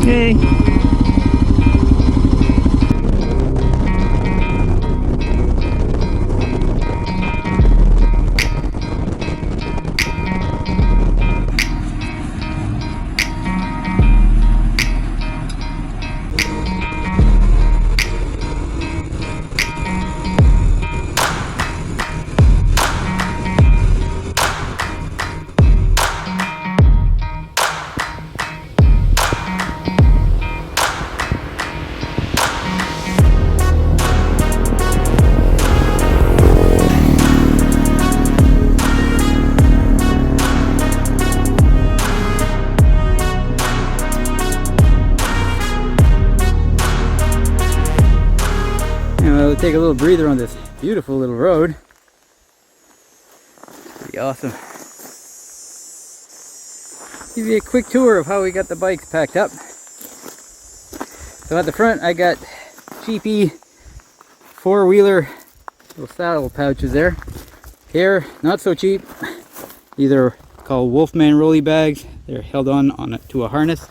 Hey. We'll take a little breather on this beautiful little road. Pretty awesome. Give you a quick tour of how we got the bikes packed up. So at the front I got cheapy four-wheeler little saddle pouches there. Here, not so cheap. These are called Wolfman Rolie bags. They're held on to a harness.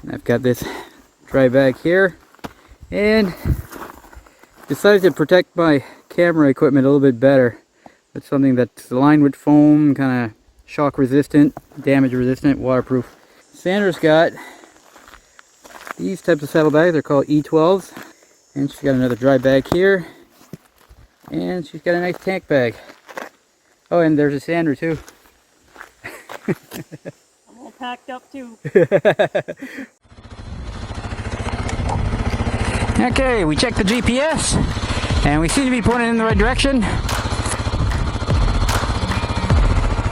And I've got this dry bag here. And decided to protect my camera equipment a little bit better with something that's lined with foam, kind of shock resistant, damage resistant, waterproof. Sandra's got these types of saddlebags. They're called E12s, and she's got another dry bag here, and she's got a nice tank bag. Oh, and there's a Sandra too. I'm all packed up too. Okay, we checked the GPS and we seem to be pointing in the right direction.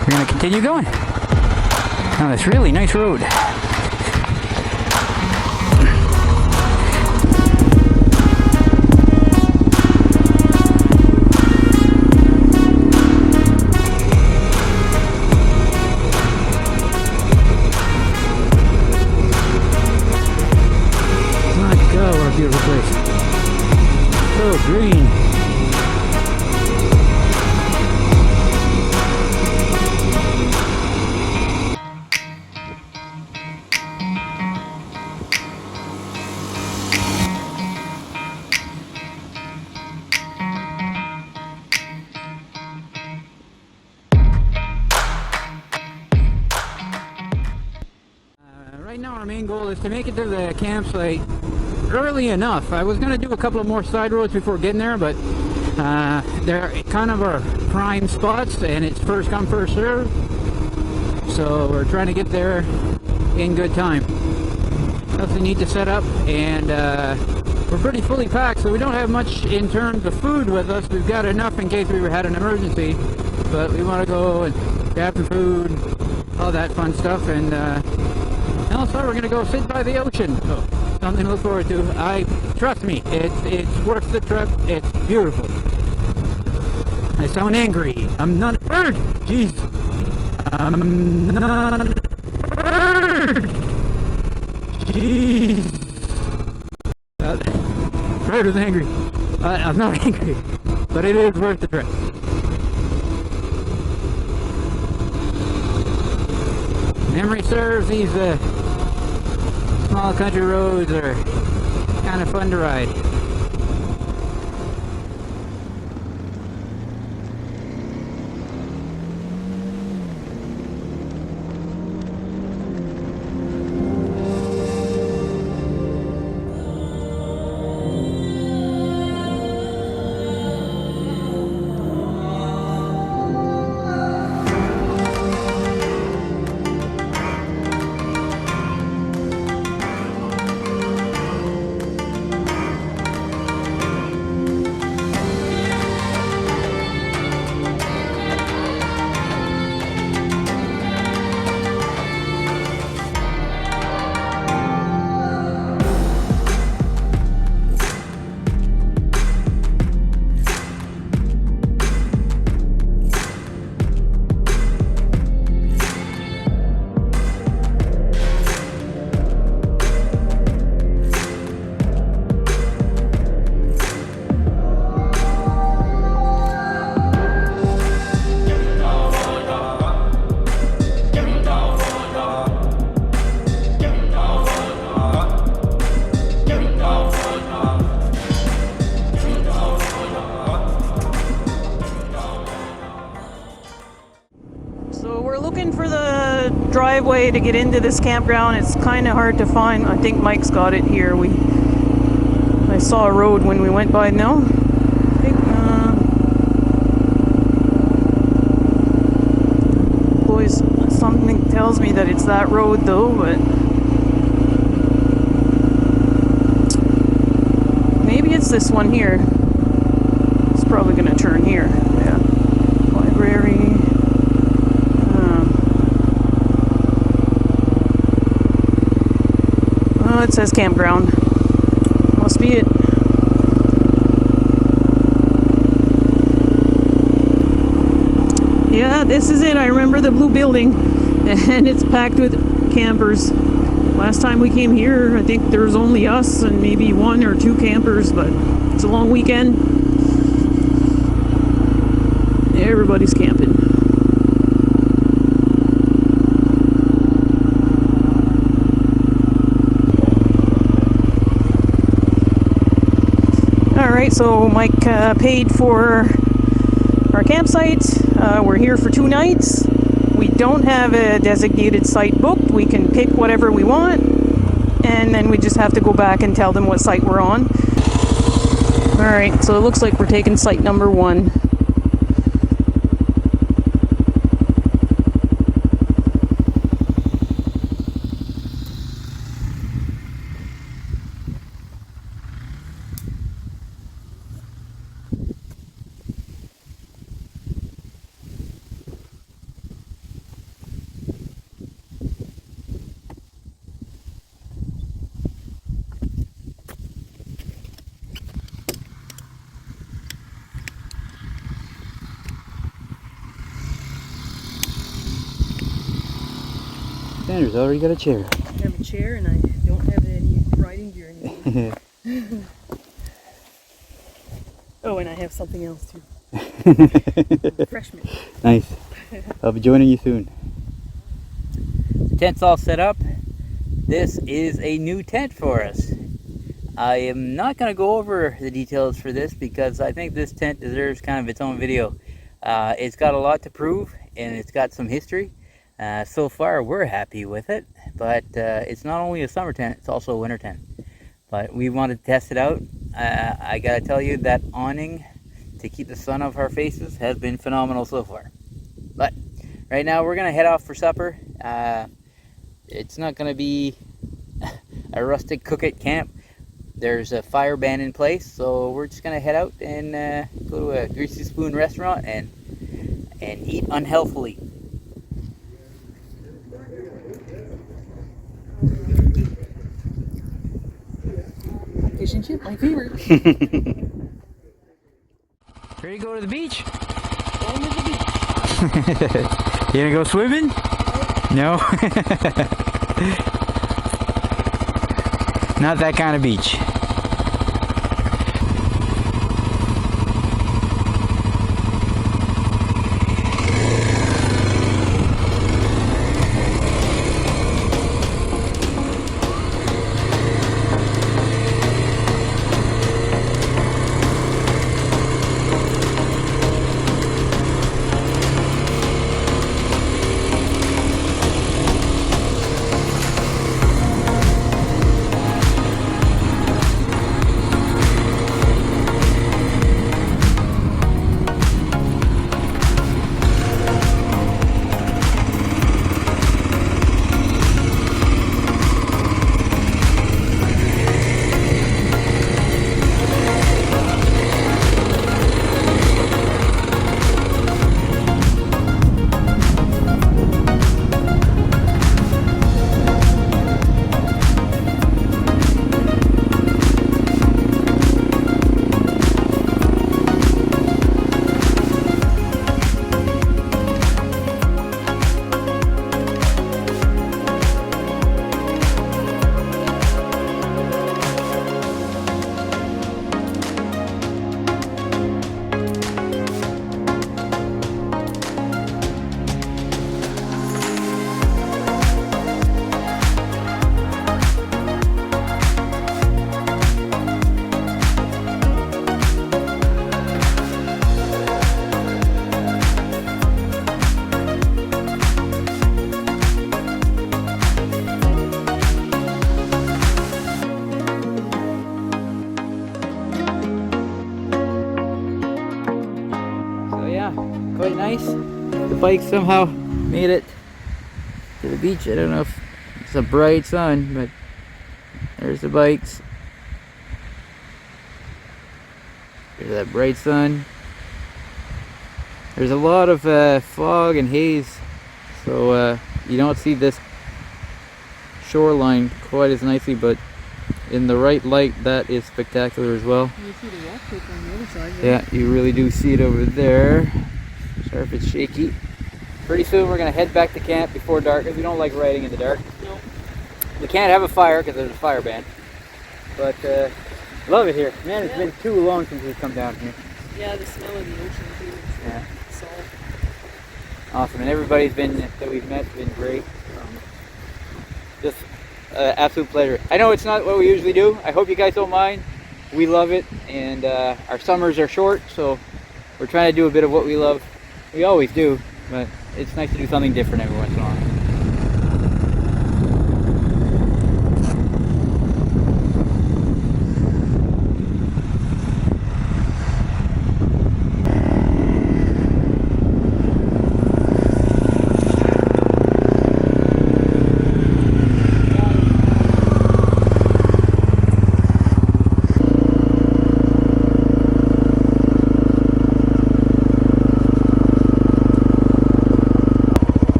We're going to continue going on this really nice road. Beautiful place. So green. Right now our main goal is to make it to the campsite early enough. I was going to do a couple of more side roads before getting there, but they're kind of our prime spots and it's first come first serve, so we're trying to get there in good time. Nothing need to set up, and we're pretty fully packed, so we don't have much in terms of food with us. We've got enough in case we had an emergency, but we want to go and grab some food, all that fun stuff, and also we're going to go sit by the ocean. So something to look forward to. Trust me, it's worth the trip. It's beautiful. I sound angry. I'm not a bird. Jeez. I'm not a bird. Jeez. Bird is angry. I'm not angry, but it is worth the trip. Memory serves, these small country roads are kind of fun to ride. driveway to get into this campground. It's kind of hard to find. I think Mike's got it here. I saw a road when we went by. No, I think, boys, something tells me that it's that road though, but maybe it's this one here. It's probably gonna turn here. Yeah, library. Oh, it says campground. Must be it. Yeah, this is it. I remember the blue building, and it's packed with campers. Last time we came here, I think there was only us and maybe 1 or 2 campers, but it's a long weekend. Everybody's camping. Alright, so Mike paid for our campsite. We're here for 2 nights. We don't have a designated site booked. We can pick whatever we want, and then we just have to go back and tell them what site we're on. Alright, so it looks like we're taking site number 1. Sandra's already got a chair. I have a chair and I don't have any riding gear anymore. Oh, and I have something else too. Refreshment. Nice. I'll be joining you soon. The tent's all set up. This is a new tent for us. I am not going to go over the details for this because I think this tent deserves kind of its own video. It's got a lot to prove and it's got some history. So far we're happy with it, but it's not only a summer tent, it's also a winter tent. But we wanted to test it out. I gotta tell you that awning to keep the sun off our faces has been phenomenal so far. But right now we're gonna head off for supper. It's not gonna be a rustic cook at camp. There's a fire ban in place, so we're just gonna head out and go to a Greasy Spoon restaurant and eat unhealthily. Fish and chip, my favorite. Ready to go to the beach? Going to the beach. You gonna go swimming? No? Not that kind of beach. quite nice. The bike somehow made it to the beach. I don't know if it's a bright sun, but there's the bikes. There's that bright sun. There's a lot of fog and haze, so you don't see this shoreline quite as nicely, but in the right light, that is spectacular as well. You see the rock cliff on the other side, right? Yeah, you really do see it over there. Sorry if it's shaky. Pretty soon we're going to head back to camp before dark, because we don't like riding in the dark. No. We can't have a fire because there's a fire ban. But love it here. Man, it's been too long since we've come down here. Yeah, the smell of the ocean too. Yeah. Salt. Awesome, and everybody's been that we've met has been great. Just absolute pleasure. I know it's not what we usually do. I hope you guys don't mind. We love it, and our summers are short, so we're trying to do a bit of what we love. We always do, but it's nice to do something different every once in a while.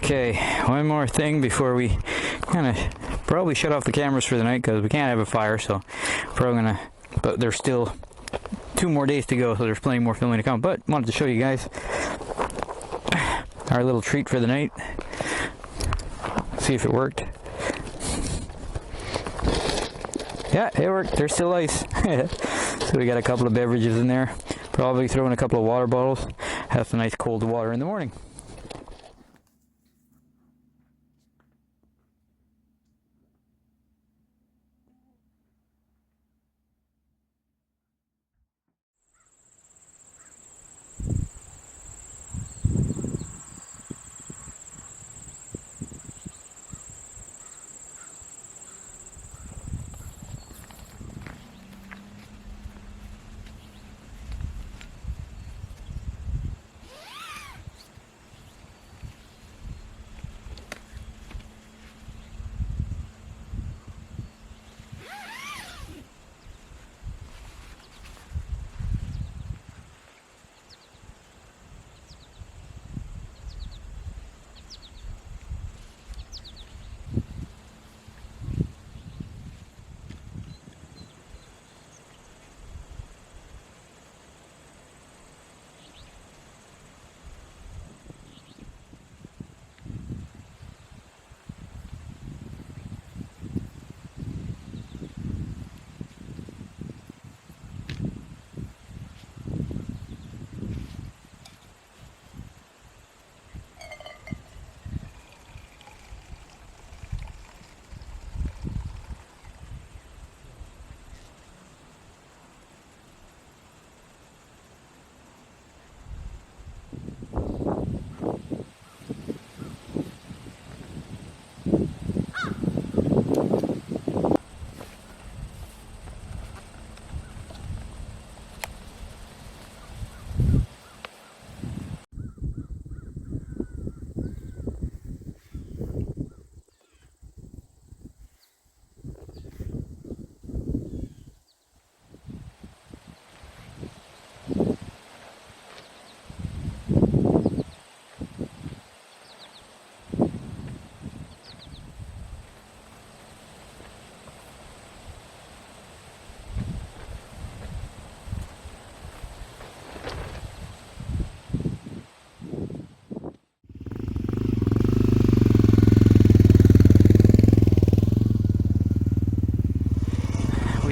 Okay, one more thing before we kind of probably shut off the cameras for the night, because we can't have a fire, so probably gonna, but there's still 2 more days to go, so there's plenty more filming to come. But wanted to show you guys our little treat for the night. See if it worked. Yeah, it worked. There's still ice. So we got a couple of beverages in there. Probably throw in a couple of water bottles. Have some nice cold water in the morning.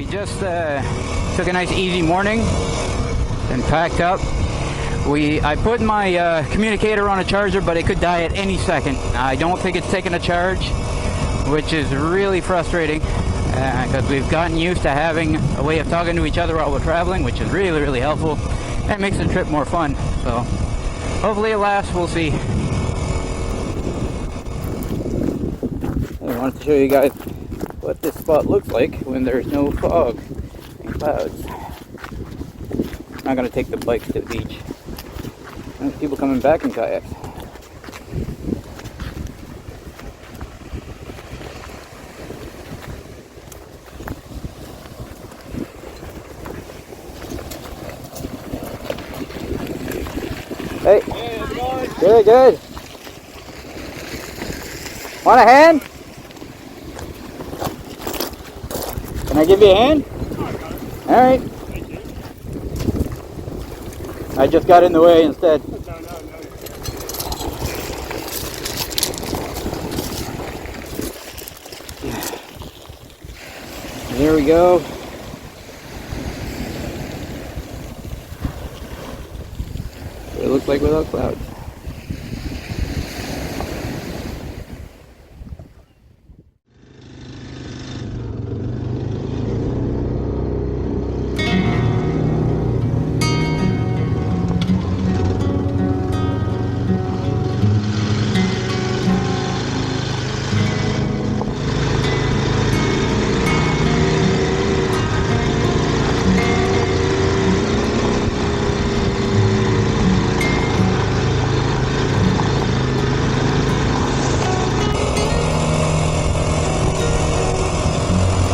Just took a nice easy morning and packed up. I put my communicator on a charger, but it could die at any second. I don't think it's taking a charge, which is really frustrating because we've gotten used to having a way of talking to each other while we're traveling, which is really helpful. That makes the trip more fun. So hopefully it lasts. We'll see. I wanted to show you guys what this spot looks like when there's no fog and clouds. I'm not going to take the bikes to the beach. There's people coming back in kayaks. Hey. Hey, how's it going? Good, good. Want a hand? Can I give you a hand? Oh, I got it. All right. Thank you. I just got in the way instead. No. There we go. It looks like without clouds.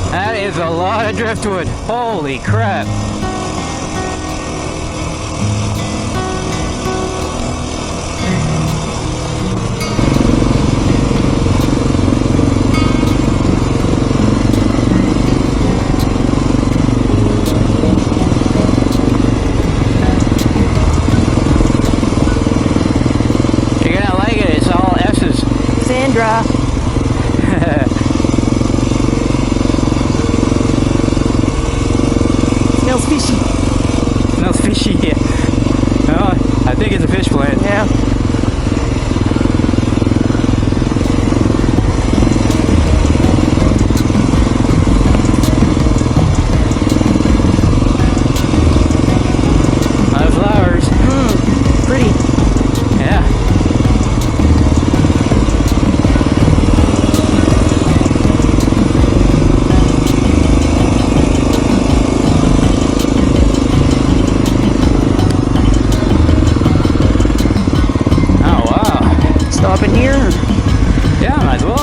That is a lot of driftwood. Holy crap. You're gonna like it. It's all S's. Sandra. Smells fishy. Smells fishy, yeah. Oh, I think it's a fish plant. Yeah. A lot of flowers. Pretty. Yeah. Stopping here? Yeah, might as well.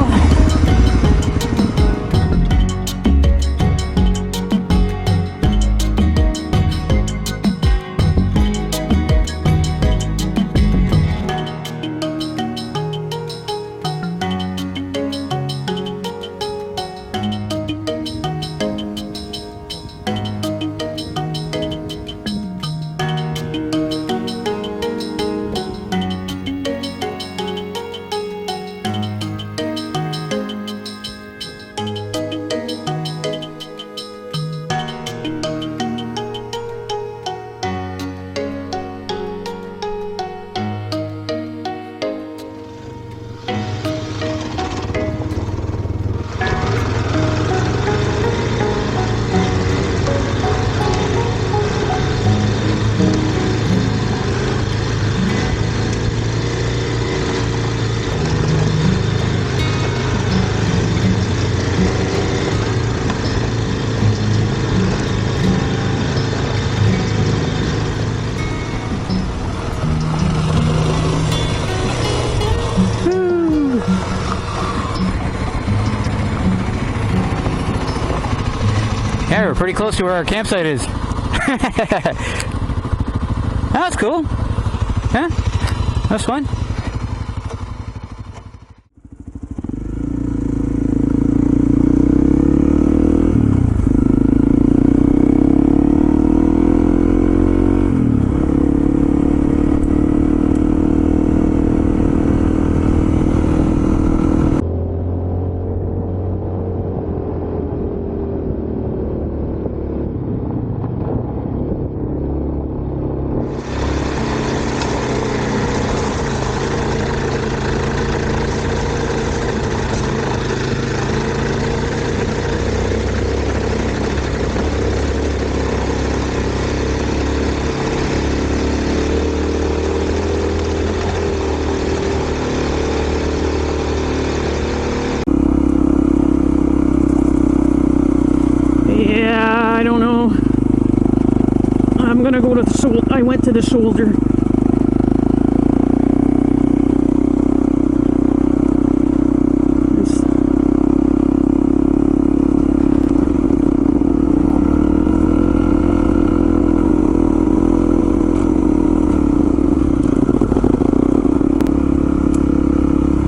Yeah, we're pretty close to where our campsite is. That's cool. Yeah, that's fun. I went to the shoulder.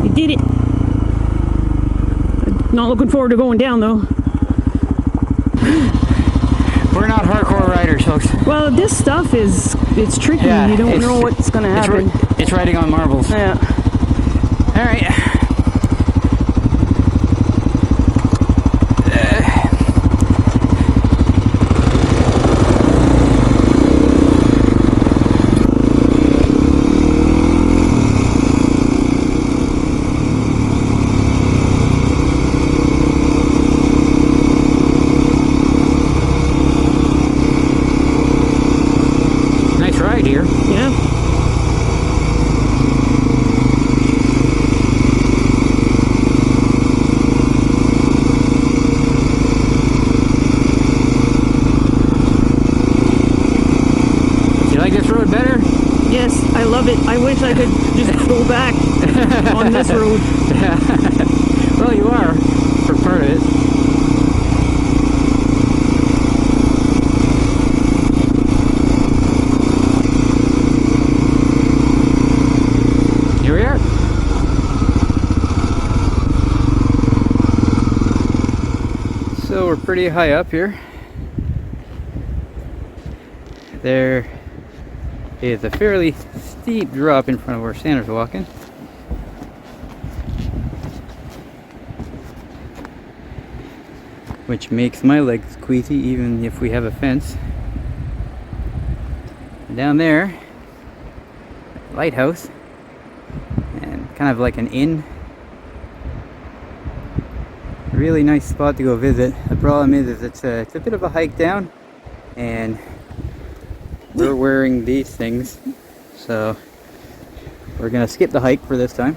You did it. Not looking forward to going down though. We're not hardcore riders, folks. Well, this stuff it's tricky. Yeah, you don't know what's going to happen. It's riding on marbles. Yeah. All right. Nice ride here. Yeah. You like this road better? Yes, I love it. I wish I could just go back on this road. Well, you are for part of it. Here we are. So we're pretty high up here. There is a fairly steep drop in front of where Sandra's walking. Which makes my legs queasy even if we have a fence. And down there, Lighthouse, and kind of like an inn. Really nice spot to go visit. The problem is it's a bit of a hike down, and we're wearing these things, so we're gonna skip the hike for this time.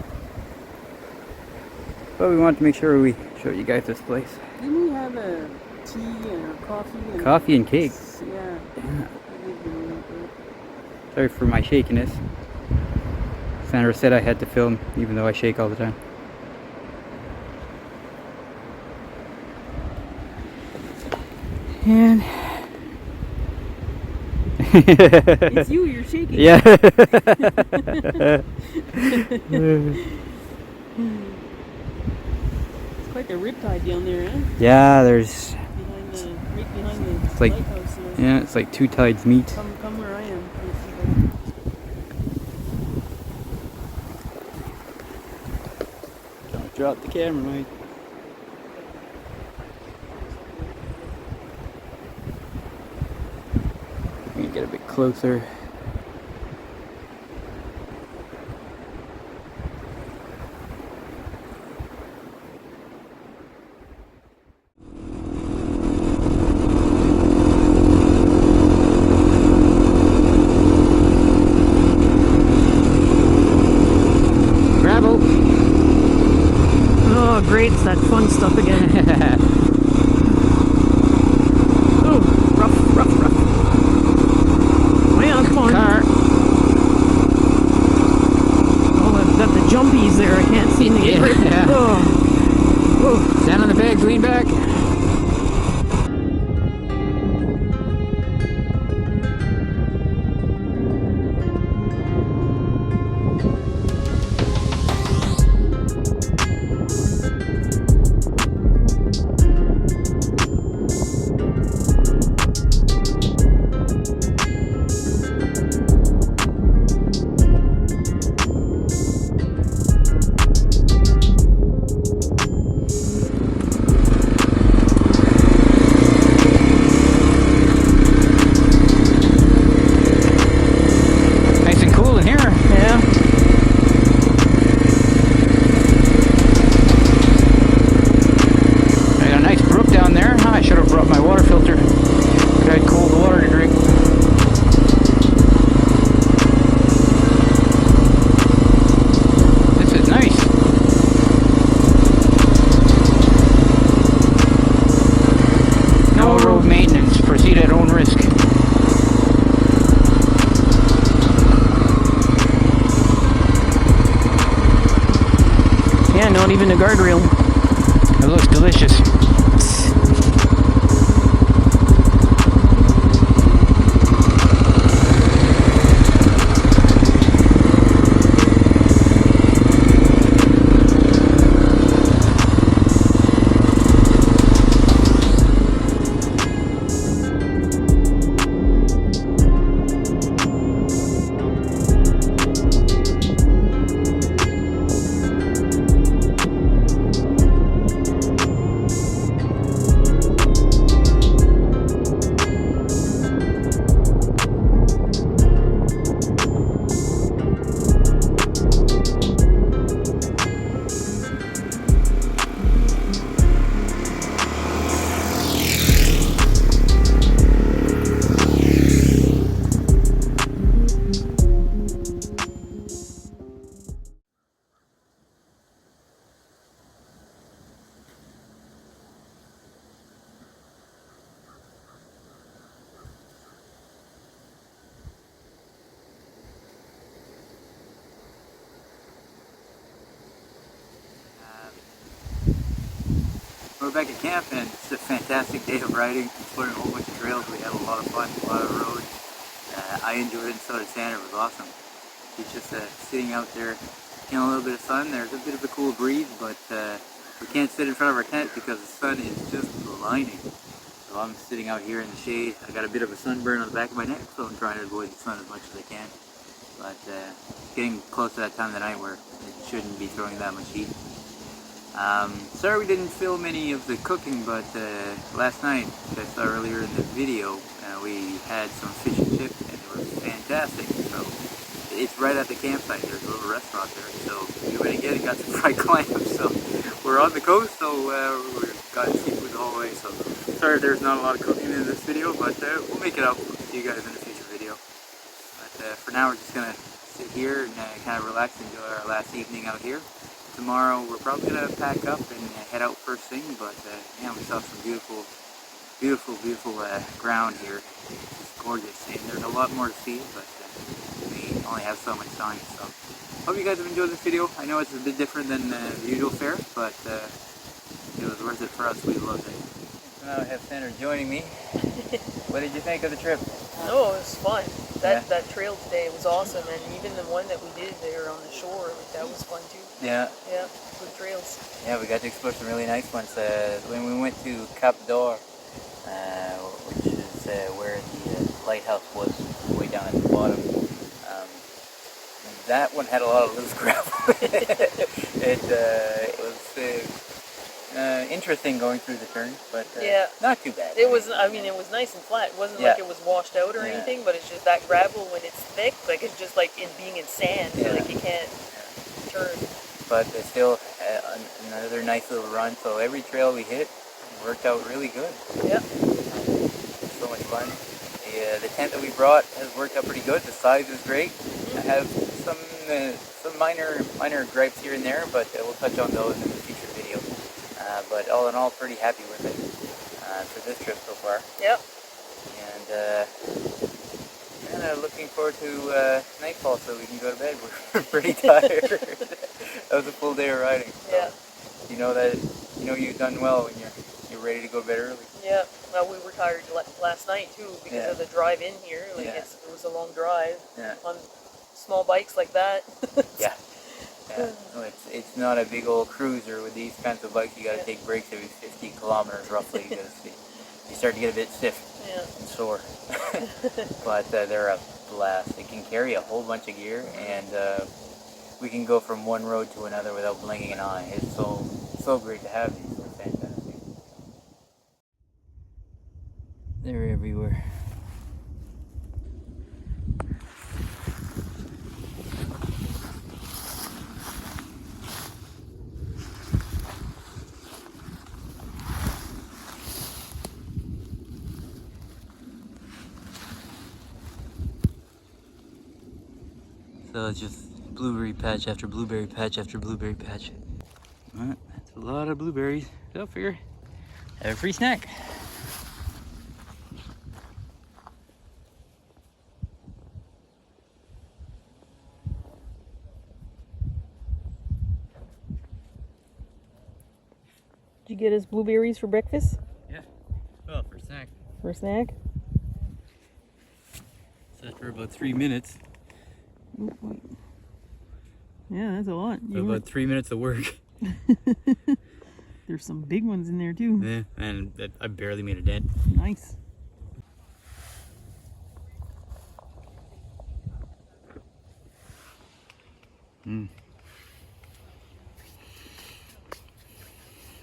But we want to make sure we show you guys this place. Didn't we have a tea and a coffee? And Coffee and cake. Yeah. Sorry for my shakiness. Sandra said I had to film even though I shake all the time. And It's you, you're shaking. yeah. It's quite the riptide down there, eh? Yeah, there's Right behind the It's like- lighthouse. yeah, it's like two tides meet. Come where I am. Don't drop the camera, Mike. We can get a bit closer. Gravel. Oh, great. It's that fun stuff again. Oh, rough. Hang on, come on. Car. Oh, I've got the jumpies there. I can't seem to get Yeah. rid of them. Oh. Stand on the bags, lean back. not even a guardrail. It looks delicious. We're back at camp and it's a fantastic day of riding, exploring a whole bunch of trails. We had a lot of fun, a lot of roads. I enjoyed it and so did Sandra. It was awesome. It's just sitting out there in a little bit of sun. There's a bit of a cool breeze, but we can't sit in front of our tent because the sun is just blinding. So I'm sitting out here in the shade. I got a bit of a sunburn on the back of my neck, so I'm trying to avoid the sun as much as I can. But getting close to that time of the night where it shouldn't be throwing that much heat. Sorry we didn't film any of the cooking, but last night, as I saw earlier in the video, we had some fish and chips and it was fantastic. So it's right at the campsite. There's a little restaurant there, so we went again and got some fried clams. So we're on the coast, so we've got seafood the whole way. So sorry there's not a lot of cooking in this video, but we'll make it up to you guys in a future video. But for now we're just gonna sit here and kind of relax and enjoy our last evening out here. Tomorrow we're probably going to pack up and head out first thing, but yeah, we saw some beautiful ground here. It's gorgeous, and there's a lot more to see, but we only have so much time. So hope you guys have enjoyed this video. I know it's a bit different than the usual fare, but it was worth it for us. We loved it. So now I have Sandra joining me. What did you think of the trip? Oh, it was fun. That trail today was awesome, and even the one that we did there on the shore, that was fun too. Yeah. Yeah, good trails. Yeah, we got to explore some really nice ones. When we went to Cap d'Or, which is where the lighthouse was, way down at the bottom, that one had a lot of loose gravel. It was interesting going through the turns, but yeah, not too bad. It was. I mean, it was nice and flat. It wasn't like it was washed out or anything, but it's just that gravel when it's thick, like it's just like being in sand. Yeah. Like you can't turn. But it's still another nice little run. So every trail we hit worked out really good. Yeah. So much fun. The tent that we brought has worked out pretty good. The size is great. I have some minor gripes here and there, but we'll touch on those in the future video. But all in all, pretty happy with it for this trip so far. Yep. And looking forward to nightfall so we can go to bed. We're pretty tired. That was a full day of riding. So yeah. You know you've done well when you're ready to go to bed early. Yeah. Well, we were tired last night too because of the drive in here. Like it was a long drive on small bikes like that. Yeah. Yeah. No, it's not a big old cruiser. With these kinds of bikes, you got to take breaks every 50 kilometers roughly because you start to get a bit stiff and sore. But they're a blast. They can carry a whole bunch of gear, and we can go from one road to another without blinking an eye. It's so great to have these. They're fantastic. They're everywhere. So it's just blueberry patch after blueberry patch after blueberry patch. Alright, that's a lot of blueberries. So figure, have a free snack. Did you get us blueberries for breakfast? Yeah. Well, for a snack. For a snack? Set for about 3 minutes. Oh, wait. Yeah, that's a lot. About 3 minutes of work. There's some big ones in there too. Yeah, and I barely made a dent. Nice.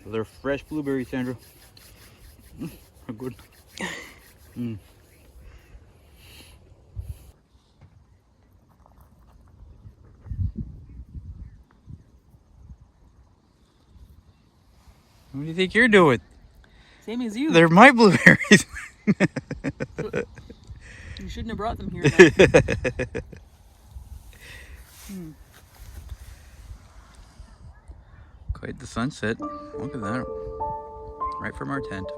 They're fresh blueberries, Sandra. How good. What do you think you're doing? Same as you. They're my blueberries. You shouldn't have brought them here. Quite the sunset. Look at that. Right from our tent.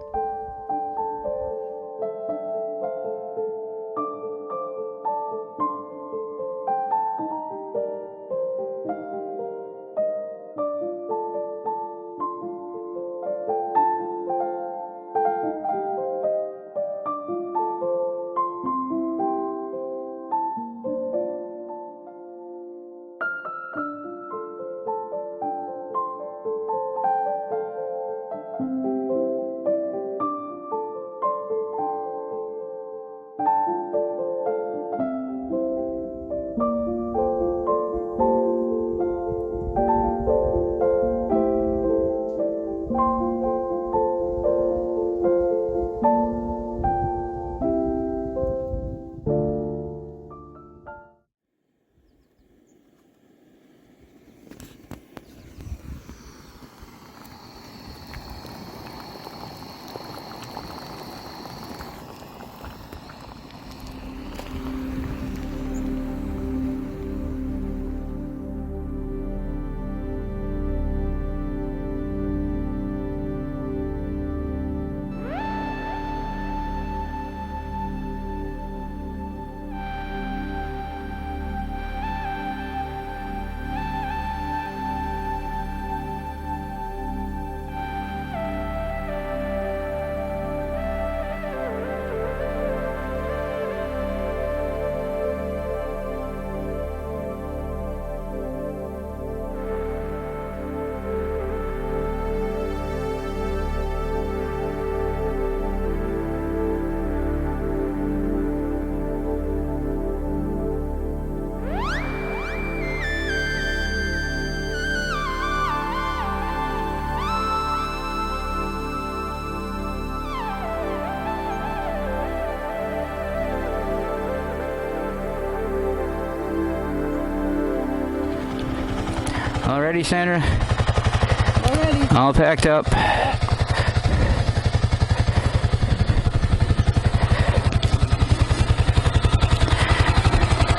Already, Sandra? Already. All packed up.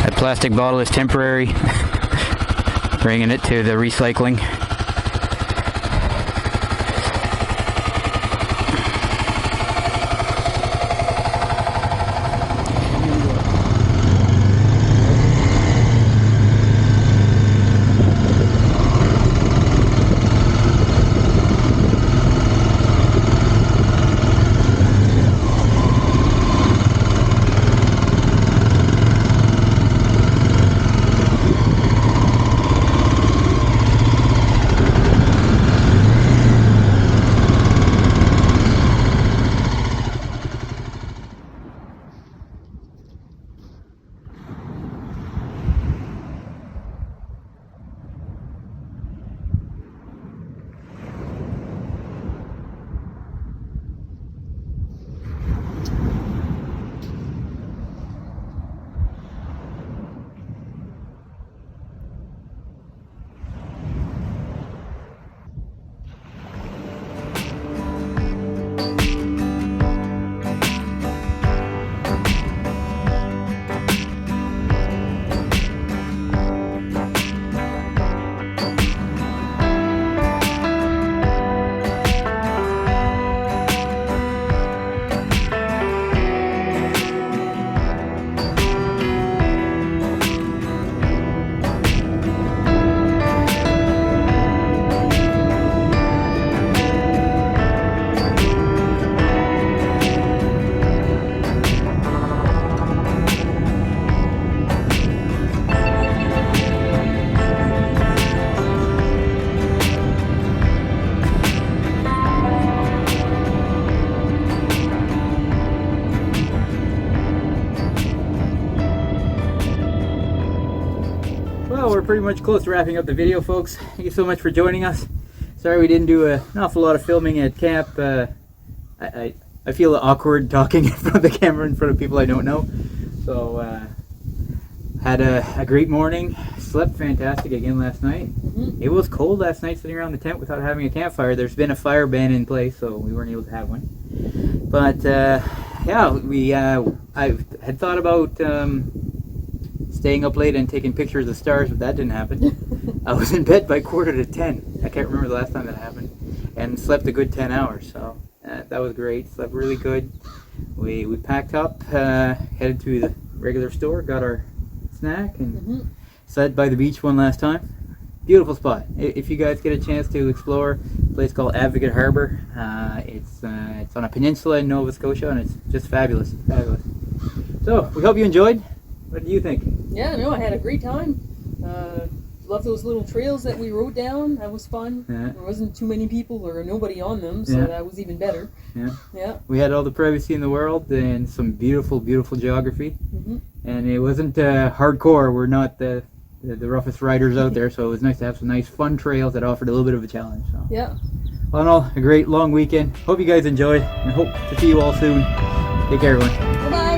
That plastic bottle is temporary. Bringing it to the recycling. pretty much close to wrapping up the video, folks. Thank you so much for joining us. Sorry we didn't do an awful lot of filming at camp. I feel awkward talking in front of the camera in front of people I don't know. So had a great morning. Slept fantastic again last night. It was cold last night sitting around the tent without having a campfire. There's been a fire ban in place, so we weren't able to have one. But yeah, I had thought about staying up late and taking pictures of the stars, but that didn't happen. I was in bed by 9:45. I can't remember the last time that happened, and slept a good 10 hours. So that was great. Slept really good. We packed up, headed to the regular store, got our snack, and sat by the beach one last time. Beautiful spot. If you guys get a chance to explore a place called Advocate Harbour, it's on a peninsula in Nova Scotia, and it's just fabulous, fabulous. So we hope you enjoyed. What do you think? Yeah, no, I had a great time. Love those little trails that we rode down. That was fun. Yeah. There wasn't too many people or nobody on them, so that was even better. Yeah. Yeah. We had all the privacy in the world and some beautiful, beautiful geography. And it wasn't hardcore. We're not the roughest riders out there, so it was nice to have some nice, fun trails that offered a little bit of a challenge. So. Yeah. All in all, a great long weekend. Hope you guys enjoyed, and hope to see you all soon. Take care, everyone. Bye-bye.